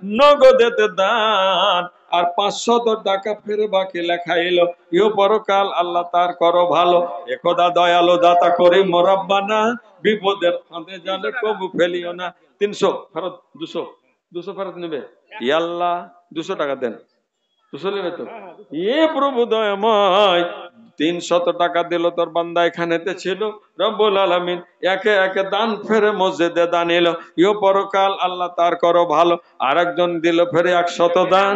নগদেতে দান, আর 500 টাকা ফের বাকি লেখাইল। ইহ পরকাল আল্লাহ তার করো ভালো। একদা দয়ালু দাতা করি মোরাব্বানা, বিপদের ফাঁদে জালে কবু ফেলিও না। 300 ফেরত, 200 ফেরত নেবে। আল্লাহ 200 টাকা দেন। 200 নেবে তো? এ প্রভু দয়াময়, 300 টাকা দিল তোর বান্দা এখানেতে ছিল। রব্বুল আলামিন একে একে দান ফেরে মসজিদে দান এলো। ইহ পরকাল আল্লাহ তার করো ভালো। আর একজন দিল ফেরে 100 দান।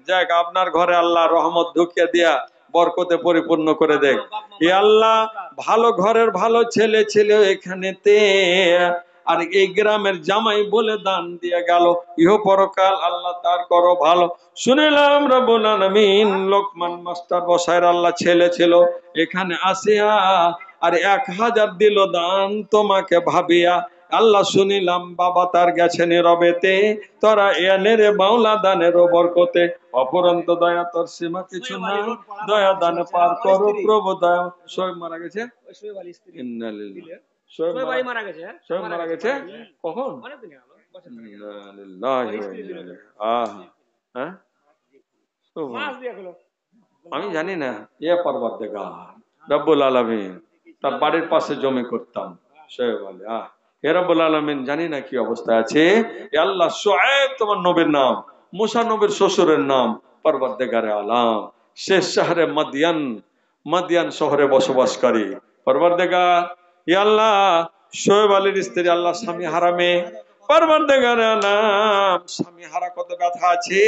যাক, আপনার ঘরে আল্লাহ রহমত ঢুকিয়ে দিয়া বরকতে পরিপূর্ণ করে দেখ। এ আল্লাহ, ভালো ঘরের ভালো ছেলে ছিল এখানেতে, আর এই গ্রামের জামাই বলে দান দিয়ে গেল। ইহ পরকাল আল্লাহ তার করো ভালো। শুনিলাম রব্বুল আলামিন লোকমান মাস্টার বসায়ের আল্লাহ ছেলে ছিল এখানে আসিয়া, আর 1000 দিল দান তোমাকে ভাবিয়া। আল্লাহ শুনিলাম বাবা তার গেছে নীরবেতে, তোরা এনে রে মাওলা দানের বরকতে। অপরন্ত দয়া তোর সীমা কিছু না, দয়া দান পার করো প্রভু দয়া। শোয়েব মারা গেছে, ইন্নালিল্লাহ। শোয়েব মারা গেছে কখন? আমি জানি না। এ পরবর্তীকার রব্বুল আলামিন তার বাড়ির পাশে জমি করতাম। শোয়েব আলী, হে রব্বুল আলামিন জানি না কি অবস্থা আছে। এ আল্লাহ, শুআয়ব তোমার নবীর নাম, মুসা নবীর শ্বশুরের নাম পরবর্তীকারে আলাম। শেষ শহরে মাদিয়ান শহরে বসবাসকারী পরবর্তীকার। ই আল্লাহ, শোয়েব আলীর স্ত্রী আল্লাহ স্বামী হারামে। পরবর্তীকারে আলাম, স্বামী হারা কত ব্যথা আছে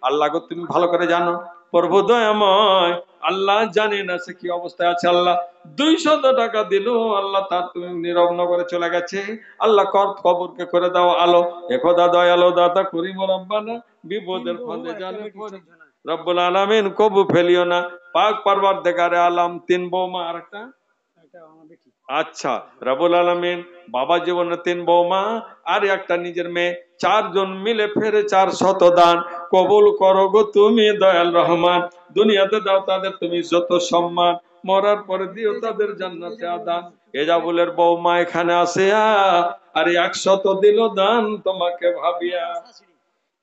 আল্লাহ গো তুমি ভালো করে জানো। প্রভু দয়াময় আল্লাহ জানি না সে কি অবস্থায় আছে। আল্লাহ 200 টাকা দিল আল্লাহ তার তুমি নীরব নগরে চলে গেছে। আল্লাহ কবরকে করে দাও আলো। একদা দয়ালো দাতা করিম রব্বানা, বিপদের ফাঁদে জালে পড়ে রব্বুল আলামিন কবু ফেলিও না। পাক পরবর্তীকারে আলাম 3 বৌমা আর একটা। আচ্ছা, রব্বুল আলামিন বাবা জীবনে 3 বৌমা আর একটা নিজের মেয়ে, 4 জন মিলে ফেরে 400 দান কবুল করো গো তুমি দয়াল রহমান। দুনিয়াতে দাও তাদের তুমি যত সম্মান, মরার পরে দিও তাদের জান্নাতে আদান। এজাবুলের বৌমা এখানে আসে আর 100 দিল দান তোমাকে ভাবিয়া।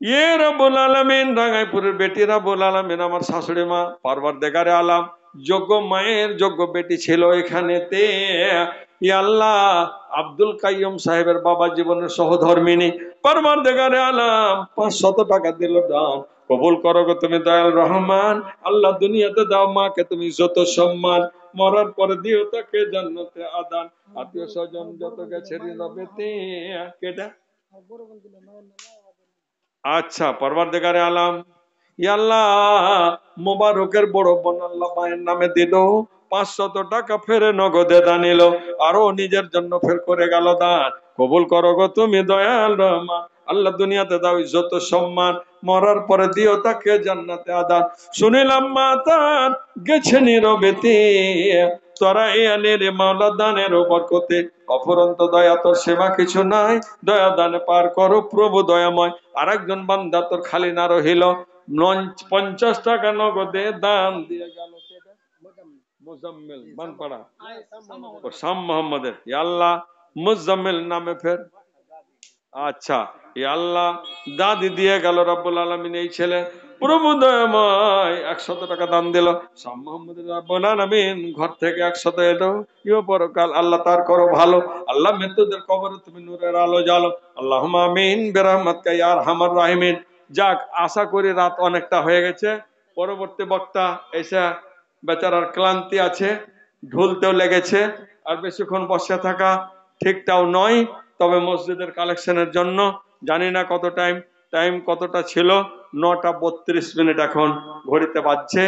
ইয়ে রব্বুল আলামিন রাঙ্গাইপুরের বেটি রব্বুল আলামিন আমার শাশুড়ি মা পরবর্তীকারে আলাম যোগ্য মায়ের যোগ্য বেটি ছিল এখানেতে। ইয়া আল্লাহ, আব্দুল কাইয়ুম সাহেবের বাবা জীবনের সহধর্মিনী পরবর্তীকারে আলাম 500 টাকা দিল দান কবুল করো গো তুমি দয়াল রহমান। আল্লাহ দুনিয়াতে দাও মাকে তুমি যত সম্মান, মরার পরে দিও তাকে জান্নাতে আদান। আত্মীয় স্বজন যত গেছে নীরবেতে কেটা। আচ্ছা, পরবর্তীকারে আলাম ইয়া আল্লাহ, মোবারকের বড় বোন আল্লাহ মায়ের নামে দিল 500 টাকা ফেরে নগদে দানিল, আরো নিজের জন্য ফের করে গেল দান কবুল করো গো তুমি দয়াল রহমান। আল্লাহ দুনিয়াতে দাও যত সম্মান, মরার পরে দিও তাকে জান্নাতে আদান। শুনিলাম মা তার গেছে নীরবেতে, তোরা এ আলে রে মাওলা দানের বরকতে। অফুরন্ত দয়া তোর সেবা কিছু নাই, দয়া দানে পার করো প্রভু দয়াময়। আর একজন বান্দা তোর খালি না রহিল, 50 টাকা নগদে দান দিয়ে গেল। মুজাম্মিল বানপাড়া ও শাম মোহাম্মদের। ইয়া আল্লাহ, মুজাম্মিল নামে ফের। আচ্ছা, ইয়া আল্লাহ দাদি দিয়ে গেল রব্বুল আলামিন এই ছেলে প্রভু দয়াময় 100 টাকা দান দিল। শাম মোহাম্মদের রব্বুল আলামিন ঘর থেকে 100 এলো। ইহ পরকাল আল্লাহ তার করো ভালো। আল্লাহ মৃত্যুদের কবরে তুমি নূরের আলো জ্বালো। আল্লাহুম্মা আমিন বিরহমাতিকা ইয়া আরহামার রাহিমিন। যাক, আশা করি রাত অনেকটা হয়ে গেছে। পরবর্তী বক্তা এসে বেচারার ক্লান্তি আছে, ঢুলতেও লেগেছে, আর বেশিক্ষণ বসে থাকা ঠিকটাও নয়। তবে মসজিদের কালেকশনের জন্য জানি না কত টাইম কতটা ছিল, 9টা 32 মিনিট এখন ঘড়িতে বাজছে।